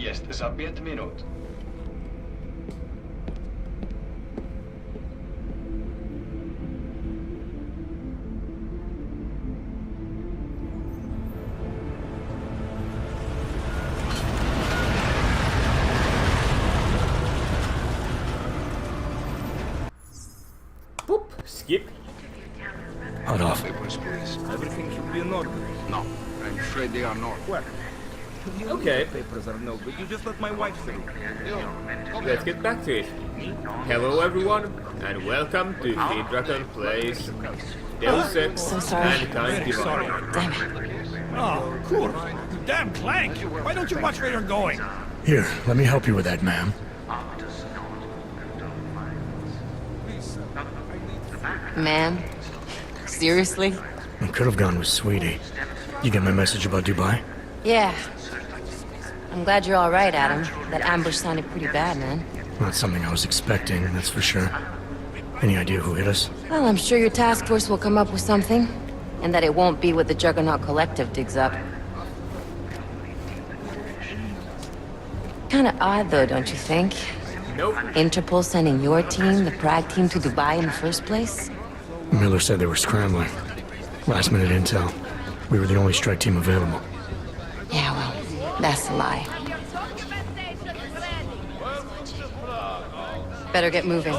Jest za 5 minut. Boop. Skip. Hot off. Everything should be in order. No, I'm afraid they are not. Well, Okay. papers are no good. You just let my wife through. Let's get back to it. Hello everyone, and welcome to FinDragon Plays Deus Ex So sorry. Mankind Divided. Damn it. Oh, cool. Damn Clank! Why don't you watch where you're going? Here, let me help you with that, ma'am. Man? Seriously? I could have gone with Sweetie. You get my message about Dubai? Yeah. I'm glad you're alright, Adam. That ambush sounded pretty bad, man. Not something I was expecting, that's for sure. Any idea who hit us? Well, I'm sure your task force will come up with something. And that it won't be what the Juggernaut Collective digs up. Kinda odd, though, don't you think? Nope. Interpol sending your team, the Prague team, to Dubai in the first place? Miller said they were scrambling. Last minute intel. We were the only strike team available. Yeah, well, that's a lie. Better get moving.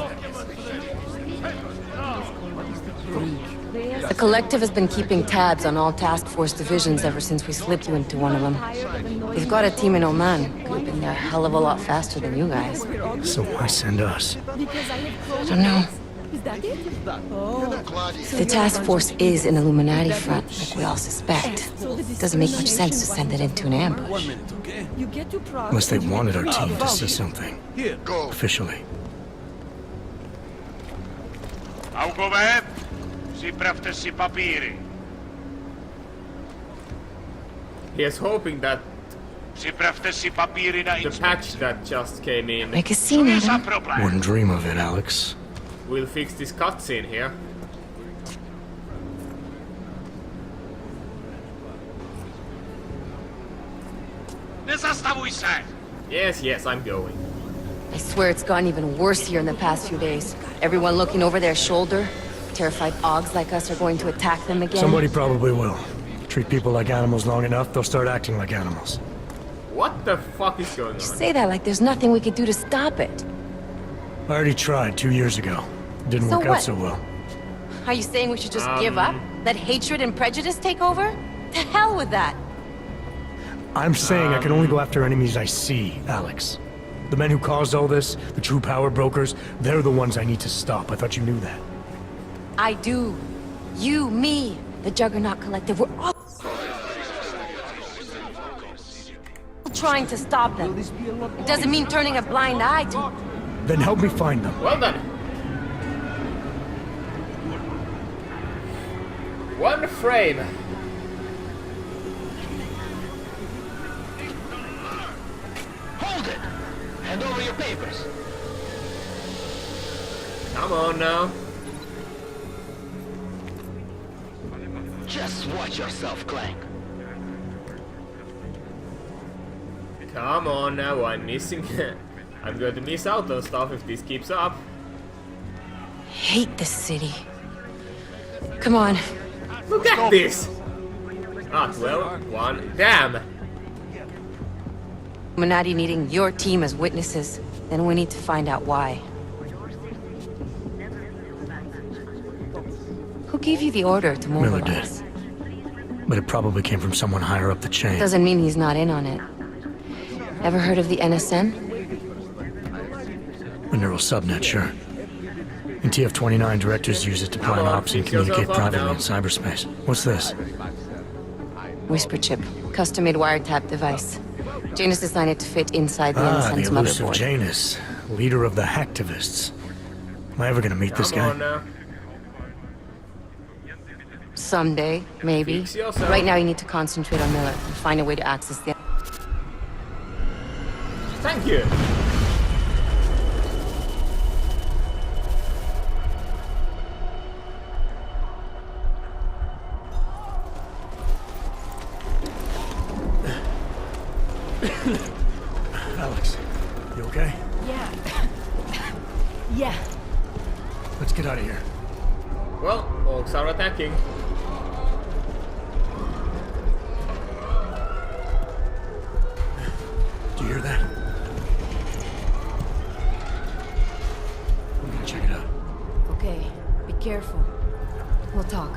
The Collective has been keeping tabs on all task force divisions ever since we slipped you into one of them. They've got a team in Oman. Could have been there a hell of a lot faster than you guys. So why send us? I don't know. If the task force is an Illuminati front, like we all suspect, it doesn't make much sense to send it into an ambush. Unless they wanted our team to see something. Officially. Augově, připravte si papíry. He is hoping that Připravte si papíry na the patch that just came in Make a scene, Je za Adam. problém. Wouldn't dream of it, Alex. will fix this cutscene here. Nezastavuj se. Yes, I'm going. I swear it's gotten even worse here in the past few days. Everyone looking over their shoulder. Terrified Augs like us are going to attack them again. Somebody probably will. Treat people like animals long enough, they'll start acting like animals. What the fuck is going on? Say that like there's nothing we could do to stop it. I already tried 2 years ago. Didn't So work what? out so well. Are you saying we should just give up? Let hatred and prejudice take over? To hell with that! I'm saying I can only go after enemies I see, Alex. The men who caused all this, the true power brokers, they're the ones I need to stop. I thought you knew that. I do. You, me, the Juggernaut Collective, we're all trying to stop them. It doesn't mean turning a blind eye to... Then help me find them. Well done. One frame. Hold it! Hand over your papers. Come on now. Just watch yourself, Clank. Come on now, I'm missing. I'm going to miss out on stuff if this keeps up. Hate this city. Come on. Look at this! Ah, 12, 1. Damn! Illuminati needing your team as witnesses. Then we need to find out why. Who gave you the order to Miller did. mobilize? But it probably came from someone higher up the chain. Doesn't mean he's not in on it. Ever heard of the NSN? A neural subnet, sure. In TF-29, directors use it to plan ops and communicate privately in cyberspace. What's this? Whisper chip. Custom-made wiretap device. Janus designed it to fit inside the Ah, the NSN's elusive motherboard. Janus, leader of the hacktivists. Am I ever gonna meet this Come guy? on now. Someday, maybe. Fix yourself. Right now you need to concentrate on Miller and find a way to access the... Thank you. Alex, you okay? Yeah. Yeah. Let's get out of here. Well, orcs are attacking. Do you hear that? I'm gonna check it out. Okay, be careful. We'll talk.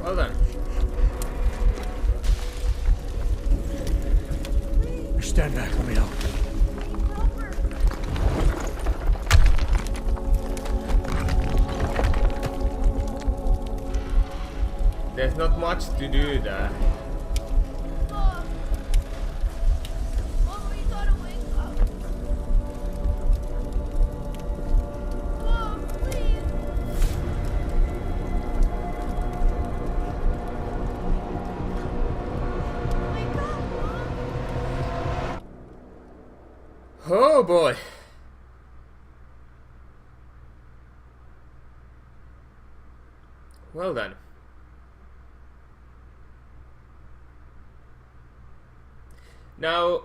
Well done. You stand back, let me help. There's not much to do there. Oh boy. Well done. Now,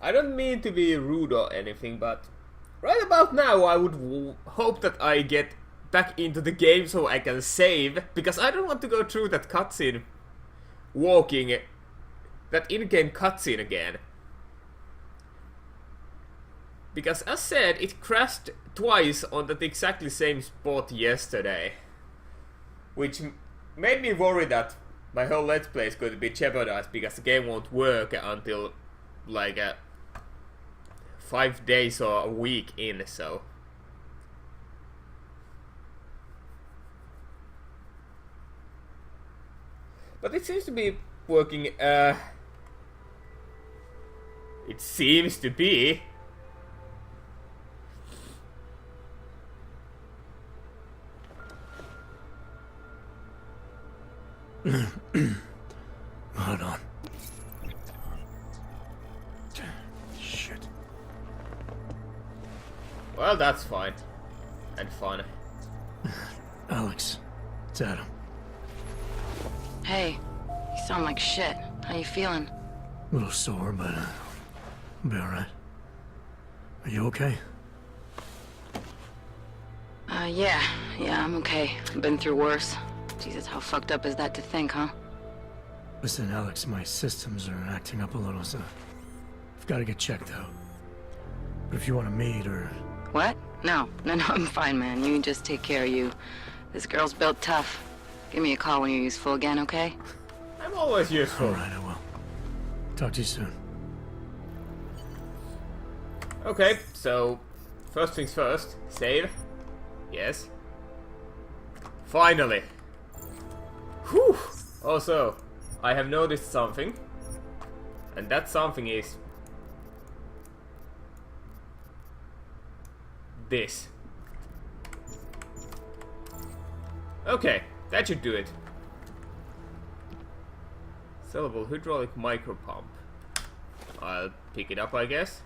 I don't mean to be rude or anything, but right about now I would hope that I get back into the game so I can save, because I don't want to go through that cutscene walking, that in-game cutscene again. Because as said, it crashed twice on that exactly same spot yesterday. Which made me worry that my whole Let's Play is going to be jeopardized because the game won't work until like 5 days or a week in, so. But it seems to be working, it seems to be. Hold on. Shit. Well, that's fine. And fun. Alex, it's Adam. Hey, you sound like shit. How you feeling? A little sore, but I'll be alright. Are you okay? Yeah, I'm okay. I've been through worse. Jesus, how fucked up is that to think, huh? Listen, Alex, my systems are acting up a little, so I've got to get checked out. But if you want to meet or... What? No, I'm fine, man. You just take care of you. This girl's built tough. Give me a call when you're useful again, okay? I'm always useful. Alright, I will. Talk to you soon. Okay, so first things first, save. Yes. Finally. Whew. Also, I have noticed something. And that something is this. Okay, that should do it. Sellable hydraulic micro pump. I'll pick it up, I guess.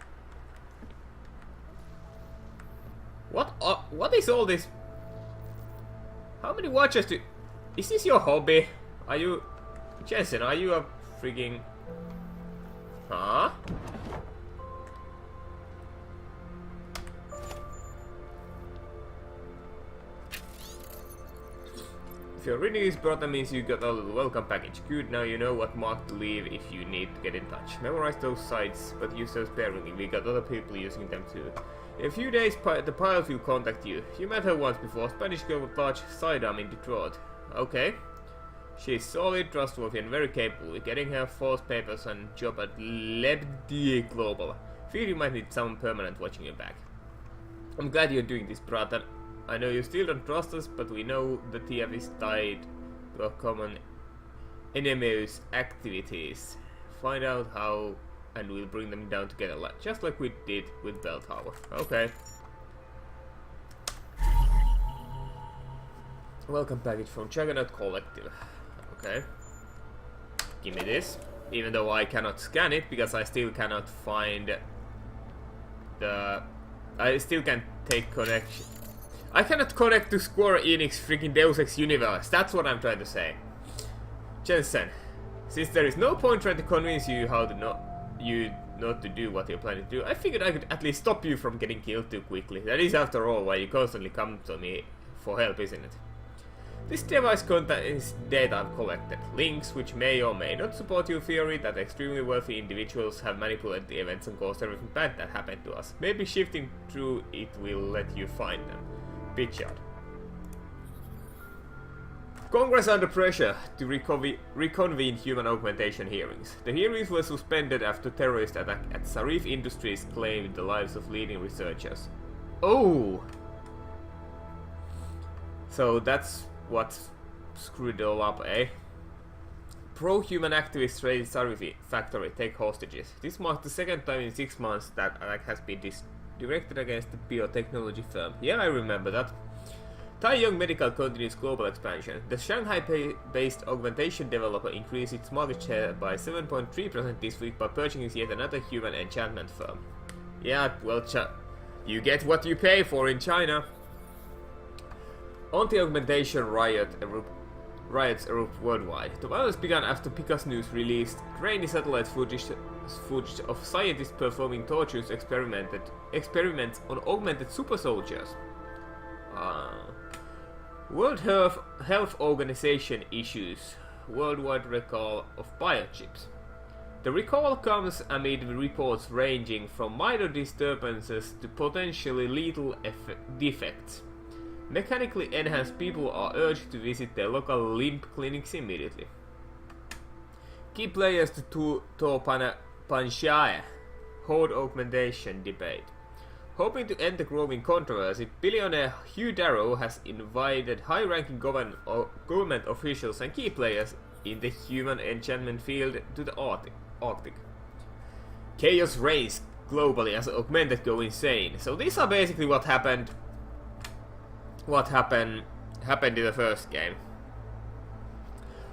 What is all this? How many watches do... Is this your hobby? Are you... Jensen, are you a freaking... Huh? If you're reading this, bro, that means you got a little welcome package. Good, now you know what mark to leave if you need to get in touch. Memorize those sites, but use those sparingly. We got other people using them too. In a few days, the pilot will contact you. You met her once before, Spanish girl with large sidearm in Detroit. Okay. She's solid, trustworthy, and very capable. We're getting her false papers and job at Lebd Global. Feel you might need someone permanent watching your back. I'm glad you're doing this, brother. I know you still don't trust us, but we know the TF is tied to our common enemy's activities. Find out how, and we'll bring them down together, just like we did with Bell Tower. Okay. Welcome package from Juggernaut Collective. Okay. Give me this. Even though I cannot scan it because I still cannot find the... I still can't take connection. I cannot connect to Square Enix freaking Deus Ex universe. That's what I'm trying to say. Jensen, since there is no point trying to convince you how to not to do what you're planning to do, I figured I could at least stop you from getting killed too quickly. That is, after all, why you constantly come to me for help, isn't it? This device contains data I've collected, links which may or may not support your theory that extremely wealthy individuals have manipulated the events and caused everything bad that happened to us. Maybe shifting through it will let you find them. Bitchard. Congress under pressure to reconvene human augmentation hearings. The hearings were suspended after terrorist attack at Sarif Industries claimed the lives of leading researchers. Oh! So that's what screwed it all up, eh? Pro-human activists raided Sarif factory, take hostages. This marks the second time in 6 months that attack has been directed against the biotechnology firm. Yeah, I remember that. Taiyong Medical continues global expansion. The Shanghai-based augmentation developer increased its market share by 7.3% this week by purchasing yet another human enchantment firm. Yeah, well, you get what you pay for in China. Anti-augmentation riots erupt worldwide. The violence began after Picas News released grainy satellite footage of scientists performing torturous experiments on augmented super soldiers. World Health Organization issues worldwide recall of biochips. The recall comes amid reports ranging from minor disturbances to potentially lethal defects. Mechanically enhanced people are urged to visit their local limb clinics immediately. Key players to Panchaya hold augmentation debate. Hoping to end the growing controversy, billionaire Hugh Darrow has invited high-ranking government officials and key players in the human enchantment field to the Arctic. Chaos reigns globally as augmented go insane. So these are basically what happened in the first game.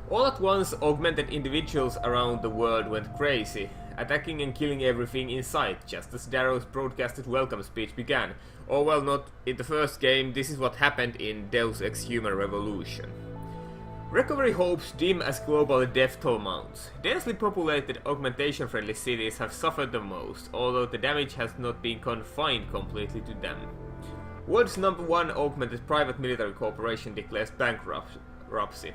All at once, augmented individuals around the world went crazy, attacking and killing everything in sight, just as Darrow's broadcasted welcome speech began. Or well, not in the first game, this is what happened in Deus Ex Human Revolution. Recovery hopes dim as global death toll mounts. Densely populated augmentation-friendly cities have suffered the most, although the damage has not been confined completely to them. World's #1 augmented private military corporation declares bankruptcy.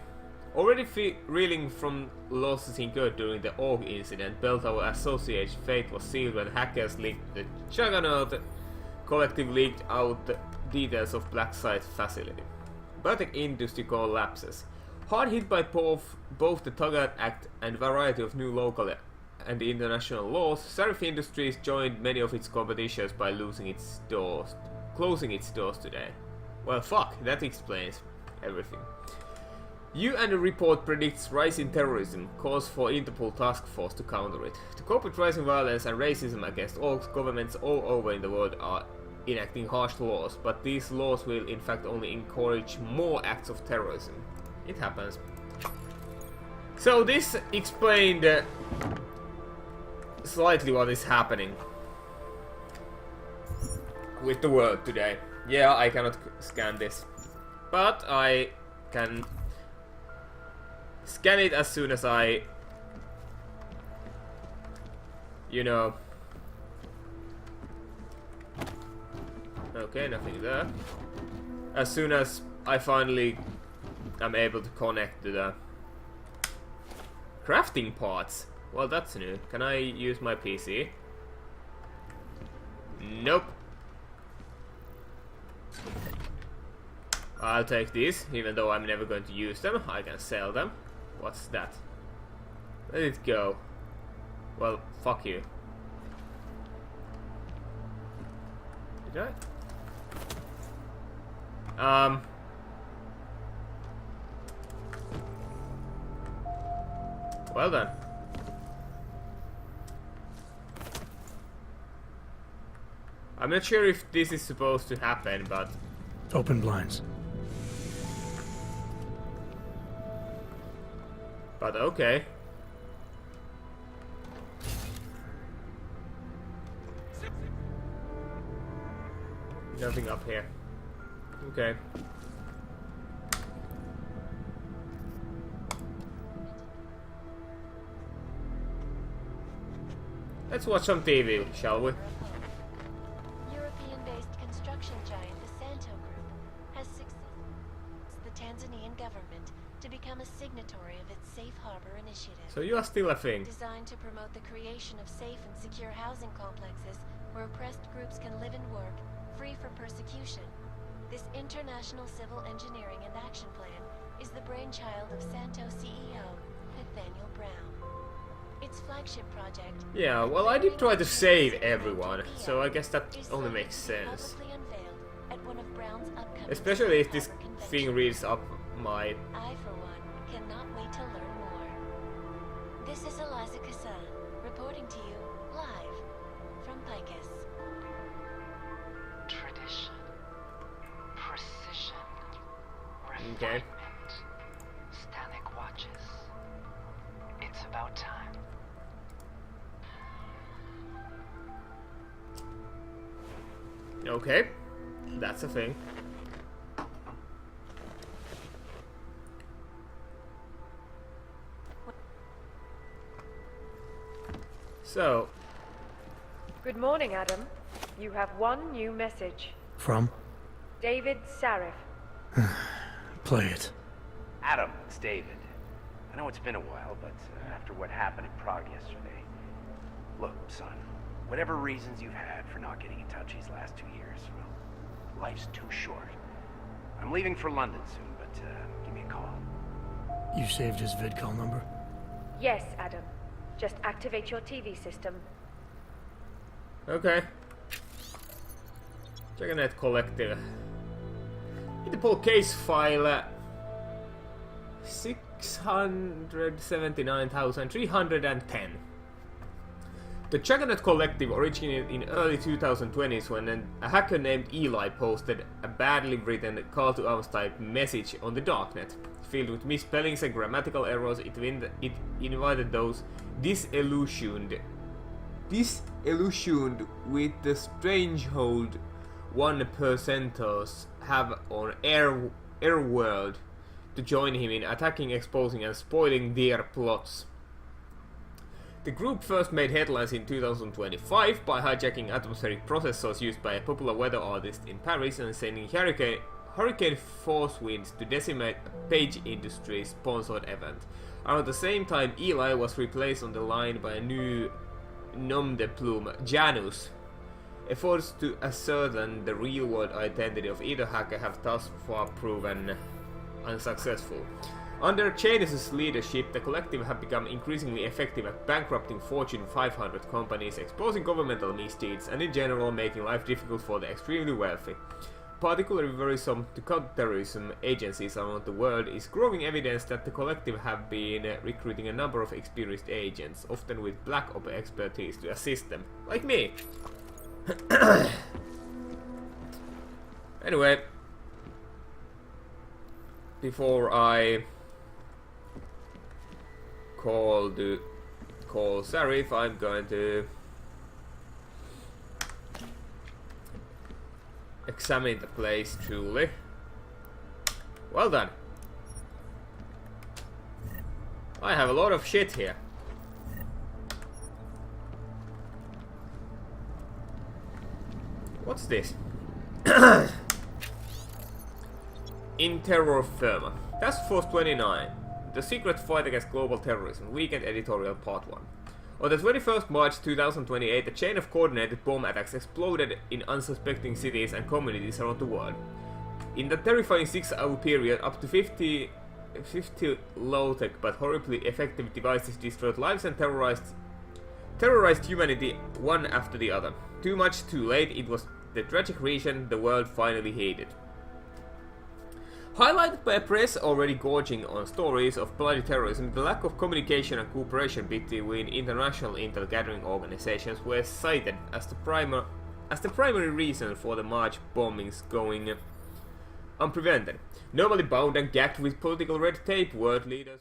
Already reeling from losses incurred during the AUG incident, Bell Tower Associates' fate was sealed when hackers linked the Juggernaut Collective leaked out the details of Black Site's facility. Biotech industry collapses. Hard hit by both the Taggart Act and variety of new local and international laws, Sarif Industries joined many of its competitors by closing its doors today. Well, fuck, that explains everything. UN report predicts rise in terrorism, calls for Interpol task force to counter it. To cope with rising violence and racism against all governments all over in the world are enacting harsh laws, but these laws will in fact only encourage more acts of terrorism. It happens. So this explained slightly what is happening with the world today. Yeah, I cannot scan this, but I can scan it as soon as I, okay, nothing there. As soon as I finally am able to connect to the crafting parts. Well, that's new. Can I use my PC? Nope. I'll take these, even though I'm never going to use them. I can sell them. What's that? Let it go. Well, fuck you. Did I? Well done. I'm not sure if this is supposed to happen, but... Open blinds. But okay. Nothing up here. Okay. Let's watch some TV, shall we? European-based construction giant the Santo Group has succeeded the Tanzanian government to become a signatory of its Safe Harbor initiative. So you are still a thing. Designed to promote the creation of safe and secure housing complexes where oppressed groups can live and work, free from persecution. This international civil engineering and action plan is the brainchild of Santo CEO, Nathaniel Brown. Its flagship project... Yeah, well, I did try to save everyone, so I guess that only makes sense. Especially if this thing reads up my... I, for one, cannot wait to learn more. This is Eliza Kassan, reporting to you, live, from Picus. Tradition, precision, Okay. refinement, Stanek watches. It's about time. Okay, that's a thing. So, Good morning, Adam. You have one new message. From? David Sarif. Play it. Adam, it's David. I know it's been a while, but after what happened in Prague yesterday... Look, son, whatever reasons you've had for not getting in touch these last 2 years, well, life's too short. I'm leaving for London soon, but give me a call. You saved his vidcall number? Yes, Adam. Just activate your TV system. okay. Dragonet Collective. Interpol case file 679,310. The Dragonet Collective originated in early 2020s when a hacker named Eli posted a badly written call to arms type message on the darknet. Filled with misspellings and grammatical errors, it invited those disillusioned with the strange hold 1%ers have on Air World to join him in attacking, exposing and spoiling their plots. The group first made headlines in 2025 by hijacking atmospheric processors used by a popular weather artist in Paris and sending hurricane force winds to decimate a Page Industries sponsored event. Around the same time, Eli was replaced on the line by a new nom de plume, Janus. Efforts to ascertain the real-world identity of either hacker have thus far proven unsuccessful. Under Janus's leadership, the collective have become increasingly effective at bankrupting Fortune 500 companies, exposing governmental misdeeds, and in general making life difficult for the extremely wealthy. Particularly worrisome to counterterrorism agencies around the world is growing evidence that the collective have been recruiting a number of experienced agents, often with black ops expertise, to assist them, like me. Anyway, before I call Sarif, I'm going to examine the place truly. Well done. I have a lot of shit here. What's this? In Terror Firma. Task Force 29. The Secret Fight Against Global Terrorism. Weekend Editorial Part 1. On the 21st March 2028, a chain of coordinated bomb attacks exploded in unsuspecting cities and communities around the world. In the terrifying 6-hour period, up to 50 low-tech but horribly effective devices destroyed lives and terrorized humanity one after the other. Too much, too late, it was the tragic reason the world finally hated. Highlighted by a press already gorging on stories of bloody terrorism, the lack of communication and cooperation between international intel gathering organizations were cited as the primary reason for the March bombings going unprevented. Normally bound and gagged with political red tape, world leaders